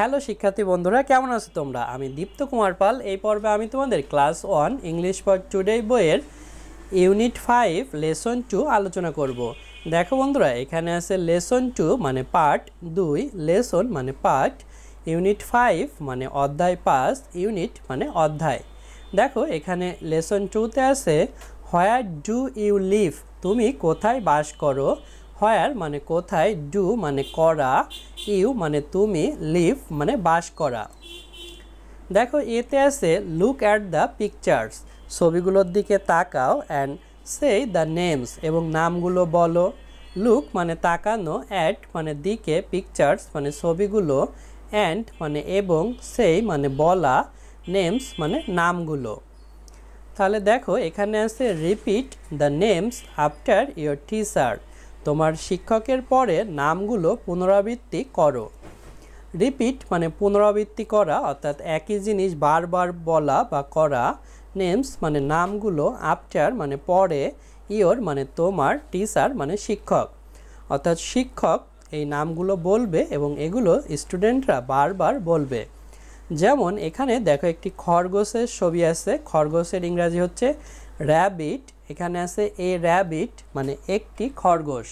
Hello শিক্ষার্থী বন্ধুরা, কেমন আছো তোমরা? আমি দীপ্ত কুমার পাল। এই পর্বে আমি তোমাদের ক্লাস 1 ইংলিশ ফর টুডে বইয়ের ইউনিট 5 লেসন 2 আলোচনা করব। দেখো বন্ধুরা, এখানে আছে লেসন 2 মানে পার্ট 2, লেসন মানে পার্ট, ইউনিট 5 মানে অধ্যায় 5, ইউনিট মানে অধ্যায়। দেখো এখানে লেসন 2তে আছে হোয়ার ডু ইউ লিভ, তুমি কোথায় বাস করো। হোয়ার মানে কোথায়, ডু মানে করা, ইউ মানে তুমি, লিভ মানে বাস করা। দেখো এতে আছে লুক অ্যাট দ্য পিকচার্স, ছবিগুলোর দিকে তাকাও, অ্যান্ড সে দ্য নেমস এবং নামগুলো বলো। লুক মানে তাকানো, অ্যাট মানে দিকে, পিকচার্স মানে ছবিগুলো, অ্যান্ড মানে এবং, সেই মানে বলা, নেমস মানে নামগুলো। তাহলে দেখো এখানে আছে repeat the names after your teacher, তোমার শিক্ষকের পরে নামগুলো পুনরাবৃত্তি করো। রিপিট মানে পুনরাবৃত্তি করা, অর্থাৎ একই জিনিস বারবার বলা বা করা। নেমস মানে নামগুলো, আফটার মানে পরে, ইয়োর মানে তোমার, টিচার মানে শিক্ষক, অর্থাৎ শিক্ষক এই নামগুলো বলবে এবং এগুলো স্টুডেন্টরা বারবার বলবে। যেমন এখানে দেখো একটি খরগোশের ছবি আছে, খরগোশের ইংরাজি হচ্ছে র্যাবিট। এখানে আছে এ র্যাবিট মানে একটি খরগোশ।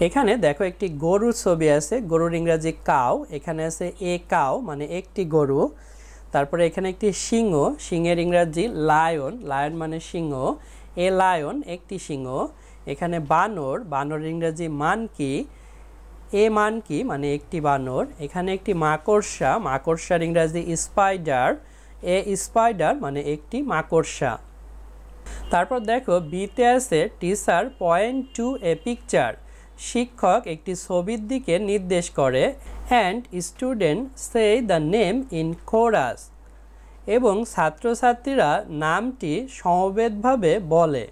এখানে দেখো একটি গরুর ছবি আছে, গরুর ইংরাজি কাউ। এখানে আছে এ কাউ মানে একটি গরু। তারপরে এখানে একটি সিংহ, সিংহের ইংরাজি লায়ন, লায়ন মানে সিংহ, এ লায়ন একটি সিংহ। এখানে বানর, বানর ইংরাজি মানকি, এ মানকি মানে একটি বানর। এখানে একটি মাকড়সা, মাকড়সার ইংরাজি স্পাইডার, এ স্পাইডার মানে একটি মাকড়সা। তারপর দেখো বিতে আছে teacher point to a picture, শিক্ষক একটি ছবির দিকে নির্দেশ করে, and student say the name in chorus, এবং ছাত্রছাত্রীরা নামটি সমবেতভাবে বলে।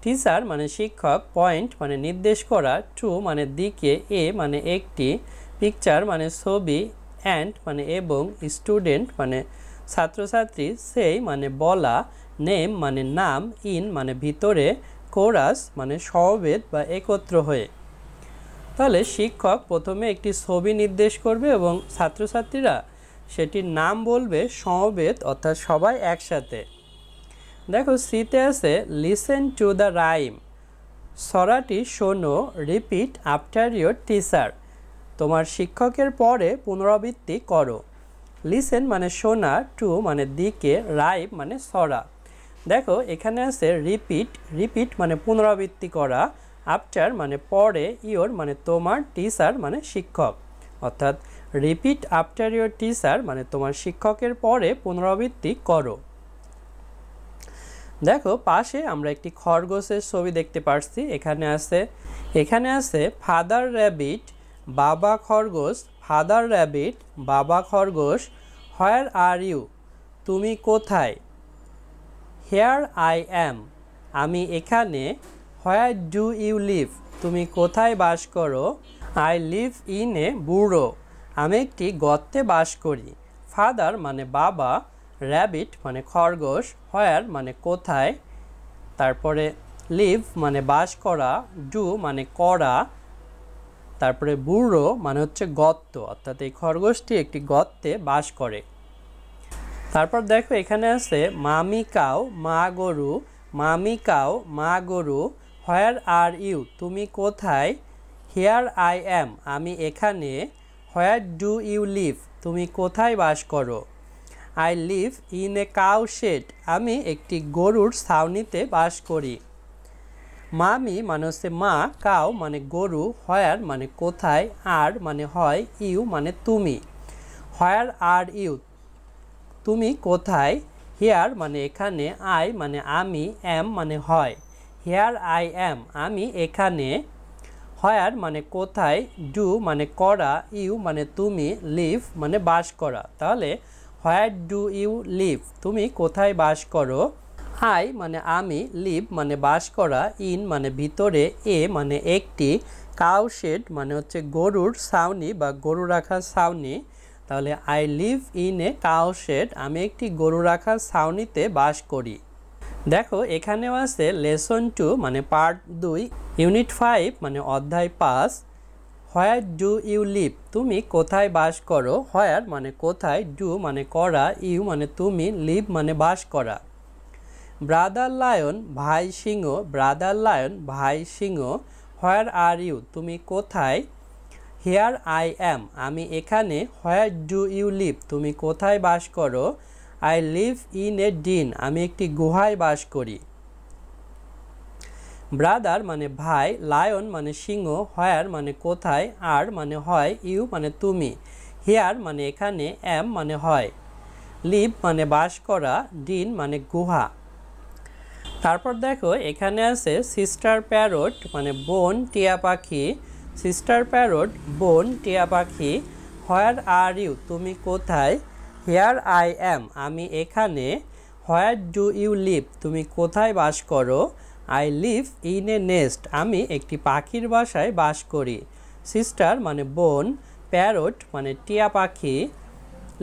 টিচার মানে শিক্ষক, পয়েন্ট মানে নির্দেশ করা, টু মানে দিকে, এ মানে একটি, পিকচার মানে ছবি, অ্যান্ড মানে এবং, স্টুডেন্ট মানে ছাত্রছাত্রী, সেই মানে বলা, নেম মানে নাম, ইন মানে ভিতরে, কোরাস মানে সমবেত বা একত্র হয়ে। তাহলে শিক্ষক প্রথমে একটি ছবি নির্দেশ করবে এবং ছাত্রছাত্রীরা সেটির নাম বলবে সমবেত, অর্থাৎ সবাই একসাথে। দেখো সিতে আছে লিসেন টু দ্য রাইম, ছড়াটি শোনো, রিপিট আফটার ইয়োর টিচার, তোমার শিক্ষকের পরে পুনরাবৃত্তি করো। লিসেন মানে শোনা, টু মানে দিকে, রাইম মানে ছড়া। দেখো এখানে আছে রিপিট, রিপিট মানে পুনরাবৃত্তি করা, আফটার মানে পরে, ইয়োর মানে তোমার, টিচার মানে শিক্ষক, অর্থাৎ রিপিট আফটার ইয়োর টিচার মানে তোমার শিক্ষকের পরে পুনরাবৃত্তি করো। দেখো পাশে আমরা একটি খরগোশের ছবি দেখতে পাচ্ছি। এখানে আছে ফাদার র্যাবিট, বাবা খরগোশ, ফাদার র্যাবিট বাবা খরগোশ, হোয়ার আর ইউ তুমি কোথায়, হেয়ার আই অ্যাম আমি এখানে, হোয়ার ডু ইউ লিভ তুমি কোথায় বাস করো, আই লিভ ইন এ বুড়ো আমি একটি গর্তে বাস করি। ফাদার মানে বাবা, র্যাবিট মানে খরগোশ, হোয়ার মানে কোথায়, তারপরে লিভ মানে বাস করা, ডু মানে করা, তারপরে বুড়ো মানে হচ্ছে গর্ত, অর্থাৎ এই খরগোশটি একটি গর্তে বাস করে। তারপর দেখো এখানে আছে মামি কাউ মা গরু, মামি কাউ মা গরু, হোয়ার আর ইউ তুমি কোথায়, হিয়ার আই অ্যাম আমি এখানে, হোয়ার ডু ইউ লিভ তুমি কোথায় বাস করো, I live in a cow shed আমি একটি গরুর ছাউনিতে বাস করি। মামি মানে হচ্ছে মা, কাউ মানে গরু, হোয়ার মানে কোথায়, আর মানে হয়, ইউ মানে তুমি, হোয়ার আর ইউ তুমি কোথায়, হিয়ার মানে এখানে, আই মানে আমি, অ্যাম মানে হয়, হিয়ার আই অ্যাম আমি এখানে, হোয়ার মানে কোথায়, ডু মানে করা, ইউ মানে তুমি, লিভ মানে বাস করা। তাহলে হোয়ার ডু ইউ লিভ তুমি কোথায় বাস করো, আই মানে আমি, লিভ মানে বাস করা, ইন মানে ভিতরে, এ মানে একটি, কাউ শেড মানে হচ্ছে গরুর ছাউনি বা গরু রাখার ছাউনি। তাহলে I live in a cow shed আমি একটি গরু রাখার ছাউনিতে বাস করি। দেখো এখানেও আছে লেসন 2 মানে পার্ট 2, ইউনিট 5 মানে অধ্যায় 5, হোয়ার ডু ইউ লিভ, তুমি কোথায় বাস করো। হোয়ার মানে কোথায়, ডু মানে করা, ইউ মানে তুমি, লিভ মানে বাস করা। ব্রাদার লায়ন ভাই সিংহ, ব্রাদার লায়ন ভাই সিংহ। হোয়ার আর ইউ, তুমি কোথায়। হিয়ার আই অ্যাম, আমি এখানে। হোয়ার ডু ইউ লিভ, তুমি কোথায় বাস করো। I live in A dean, আমি একটি গুহায় বাস করি। ব্রাদার মানে ভাই, লায়ন মানে সিংহ, হোয়ার মানে কোথায়, আর মানে হয়, ইউ মানে তুমি, হিয়ার মানে এখানে, অ্যাম মানে হয়, লিভ মানে বাস করা, ডিন মানে গুহা। তারপর দেখো এখানে আছে সিস্টার প্যারট মানে বোন টিয়া পাখি। সিস্টার প্যারট বোন টিয়া পাখি। হোয়ার আর ইউ, তুমি কোথায়। হিয়ার আই অ্যাম, আমি এখানে। হোয়ার ডু ইউ লিভ, তুমি কোথায় বাস করো। I live in A nest, আমি একটি পাখির বাসায় বাস করি। সিস্টার মানে বোন, প্যারট মানে টিয়া পাখি,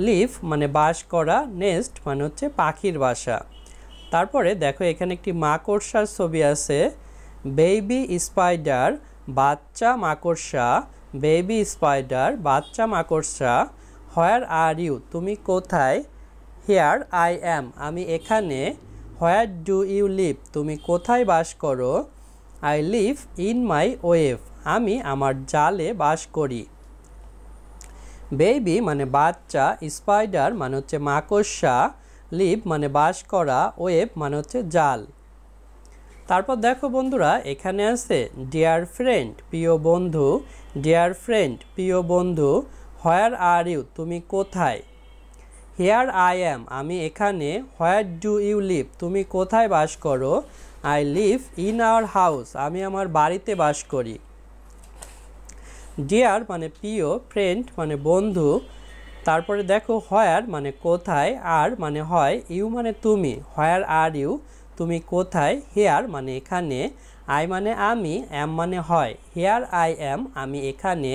লিভ মানে বাস করা, নেস্ট মানে হচ্ছে পাখির বাসা। তারপরে দেখো এখানে একটি মাকড়সার ছবি আছে। বেবি স্পাইডার বাচ্চা মাকড়সা, বেবি স্পাইডার বাচ্চা মাকড়সা। হোয়ার আর ইউ, তুমি কোথায়। হিয়ার আই অ্যাম, আমি এখানে। হোয়ার ডু ইউ লিভ, তুমি কোথায় বাস করো। I live in my wave, আমি আমার জালে বাস করি। বেবি মানে বাচ্চা, স্পাইডার মানে হচ্ছে মাকড়সা, লিভ মানে বাস করা, ওয়েভ মানে হচ্ছে জাল। তারপর দেখো বন্ধুরা এখানে আছে ডিয়ার ফ্রেন্ড প্রিয় বন্ধু, ডিয়ার ফ্রেন্ড প্রিয় বন্ধু। হোয়ার আর ইউ, তুমি কোথায়। হিয়ার আই অ্যাম, আমি এখানে। হোয়ার ডু ইউ লিভ, তুমি কোথায় বাস করো। I live in our house, আমি আমার বাড়িতে বাস করি। ডিয়ার মানে প্রিয়, ফ্রেন্ড মানে বন্ধু। তারপরে দেখো হোয়ার মানে কোথায়, আর মানে হয়, ইউ মানে তুমি। হোয়ার আর ইউ, তুমি কোথায়। হিয়ার মানে এখানে, আই মানে আমি, অ্যাম মানে হয়। হিয়ার আই অ্যাম, আমি এখানে।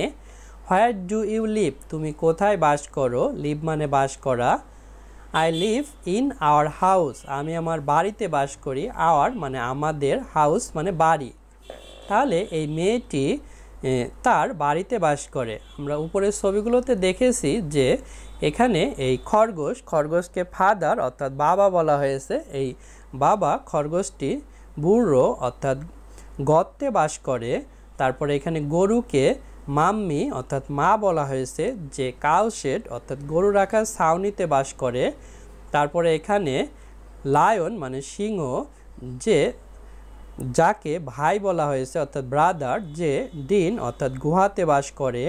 হোয়ার ডু ইউ লিভ, তুমি কোথায় বাস করো। লিভ মানে বাস করা। I live in our house, আমি আমার বাড়িতে বাস করি। আওয়ার মানে আমাদের, হাউস মানে বাড়ি। তাহলে এই মেয়েটি তার বাড়িতে বাস করে। আমরা উপরের ছবিগুলোতে দেখেছি যে এখানে এই খরগোশকে ফাদার অর্থাৎ বাবা বলা হয়েছে। এই বাবা খরগোশটি বুড়ো অর্থাৎ গর্তে বাস করে। তারপরে এখানে গরুকে মাম্মি অর্থাৎ মা বলা হয়েছে, যে কাউ শেড অর্থাৎ গরু রাখার ছাউনিতে বাস করে। তারপরে এখানে লায়ন মানে সিংহ, যে যাকে ভাই বলা হয়েছে অর্থাৎ ব্রাদার, যে ডিন অর্থাৎ গুহাতে বাস করে।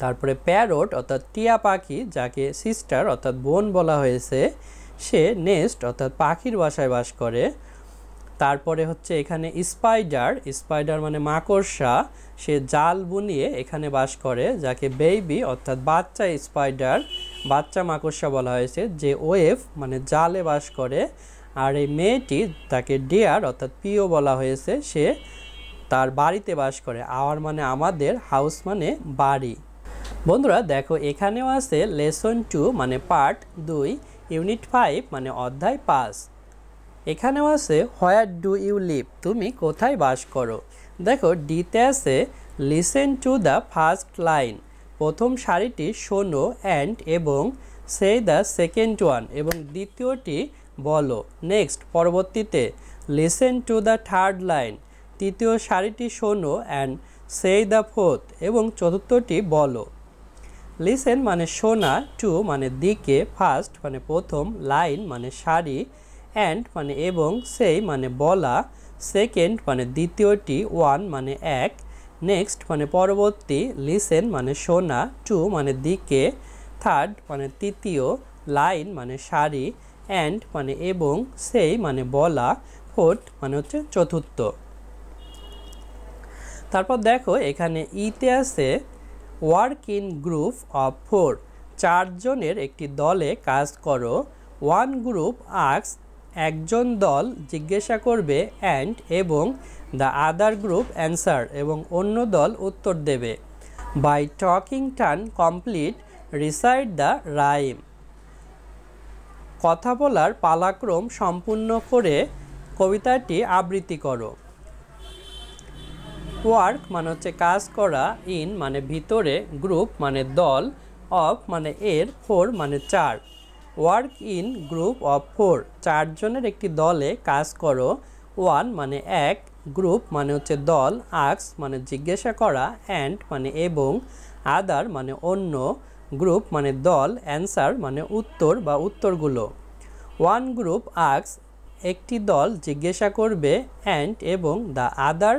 তারপরে প্যারট অর্থাৎ টিয়া পাখি, যাকে সিস্টার অর্থাৎ বোন বলা হয়েছে, সে নেস্ট অর্থাৎ পাখির বাসায় বাস করে। তারপরে হচ্ছে এখানে স্পাইডার মানে মাকড়সা, সে জাল বুনিয়ে এখানে বাস করে, যাকে বেবি অর্থাৎ বাচ্চা স্পাইডার বাচ্চা মাকড়সা বলা হয়েছে, যে ওয়েভ মানে জালে বাস করে। আর এই মেয়েটি, তাকে ডিয়ার অর্থাৎ প্রিয় বলা হয়েছে, সে তার বাড়িতে বাস করে। আওয়ার মানে আমাদের, হাউস মানে বাড়ি। বন্ধুরা দেখো এখানেও আছে লেসন 2 মানে পার্ট 2, ইউনিট 5 মানে অধ্যায় 5। এখানেও আছে হোয়ার ডু ইউ লিভ, তুমি কোথায় বাস করো। দেখো ডিতে আছে listen to the first line, প্রথম সারিটি শোনো, অ্যান্ড এবং সে দ্য সেকেন্ড ওয়ান, এবং দ্বিতীয়টি বলো। নেক্সট পরবর্তীতে listen to the third line, তৃতীয় সারিটি শোনো, অ্যান্ড সে দ্য ফোর্থ, এবং চতুর্থটি বলো। লিসেন মানে শোনা, টু মানে দিকে, ফার্স্ট মানে প্রথম, লাইন মানে সারি, অ্যান্ড মানে এবং, সেই মানে বলা, সেকেন্ড মানে দ্বিতীয়টি, ওয়ান মানে এক, নেক্সট মানে পরবর্তী, লিসেন মানে শোনা, টু মানে দিকে, থার্ড মানে তৃতীয়, লাইন মানে সারি, অ্যান্ড মানে এবং, সেই মানে বলা, ফোর্থ মানে হচ্ছে চতুর্থ। তারপর দেখো এখানে ইতে আছে ওয়ার্ক ইন গ্রুপ অফ 4, 4 জনের একটি দলে কাজ করো। ওয়ান গ্রুপ আস্ক, একজন দল জিজ্ঞাসা করবে, অ্যান্ড এবং দ্য আদার গ্রুপ অ্যান্সার, এবং অন্য দল উত্তর দেবে। By talking turn complete recite the rhyme, কথা বলার পালাক্রম সম্পূর্ণ করে কবিতাটি আবৃত্তি করো। ওয়ার্ক মানে হচ্ছে কাজ করা, ইন মানে ভিতরে, গ্রুপ মানে দল, অফ মানে এর, ফোর মানে চার। Work in group of four, চারজনের একটি দলে কাজ করো। ওয়ান মানে এক, গ্রুপ মানে হচ্ছে দল, আক্স মানে জিজ্ঞাসা করা, অ্যান্ড মানে এবং, আদার মানে অন্য, গ্রুপ মানে দল, অ্যান্সার মানে উত্তর বা উত্তরগুলো। ওয়ান গ্রুপ আক্স একটি দল জিজ্ঞাসা করবে, অ্যান্ড এবং, দ্য আদার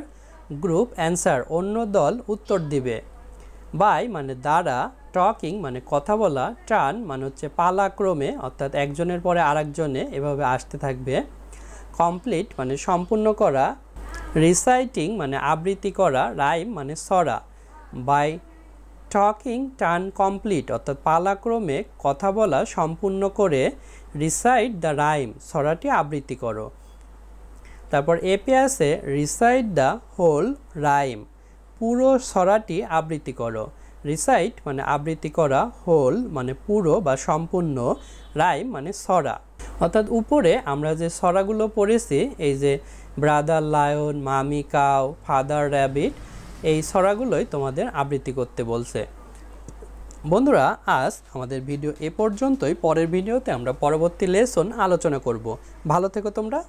গ্রুপ অ্যান্সার অন্য দল উত্তর দিবে। বাই মানে দ্বারা, টকিং মানে কথা বলা, টার্ন মানে হচ্ছে পালাক্রমে অর্থাৎ একজনের পরে আরেকজনে এভাবে আসতে থাকবে। কমপ্লিট মানে সম্পূর্ণ করা। রিসাইটিং মানে আবৃত্তি করা, রাইম মানে ছড়া। বাই টকিং টার্ন কমপ্লিট অর্থাৎ পালাক্রমে কথা বলা সম্পূর্ণ করে, রিসাইট দ্য রাইম ছড়াটি আবৃত্তি করো। তারপর এপে আছে রিসাইট দ্য হোল রাইম, পুরো ছড়াটি আবৃত্তি করো। রিসাইট মানে আবৃত্তি করা, হোল মানে পুরো বা সম্পূর্ণ, রাইম মানে ছড়া। অর্থাৎ উপরে আমরা যে ছড়াগুলো পড়েছি, এই যে ব্রাদার লায়ন, মামি কাউ, ফাদার র্যাবিট, এই ছড়াগুলোই তোমাদের আবৃত্তি করতে বলছে। বন্ধুরা, আজ আমাদের ভিডিও এ পর্যন্তই। পরের ভিডিওতে আমরা পরবর্তী লেসন আলোচনা করব। ভালো থেকো তোমরা।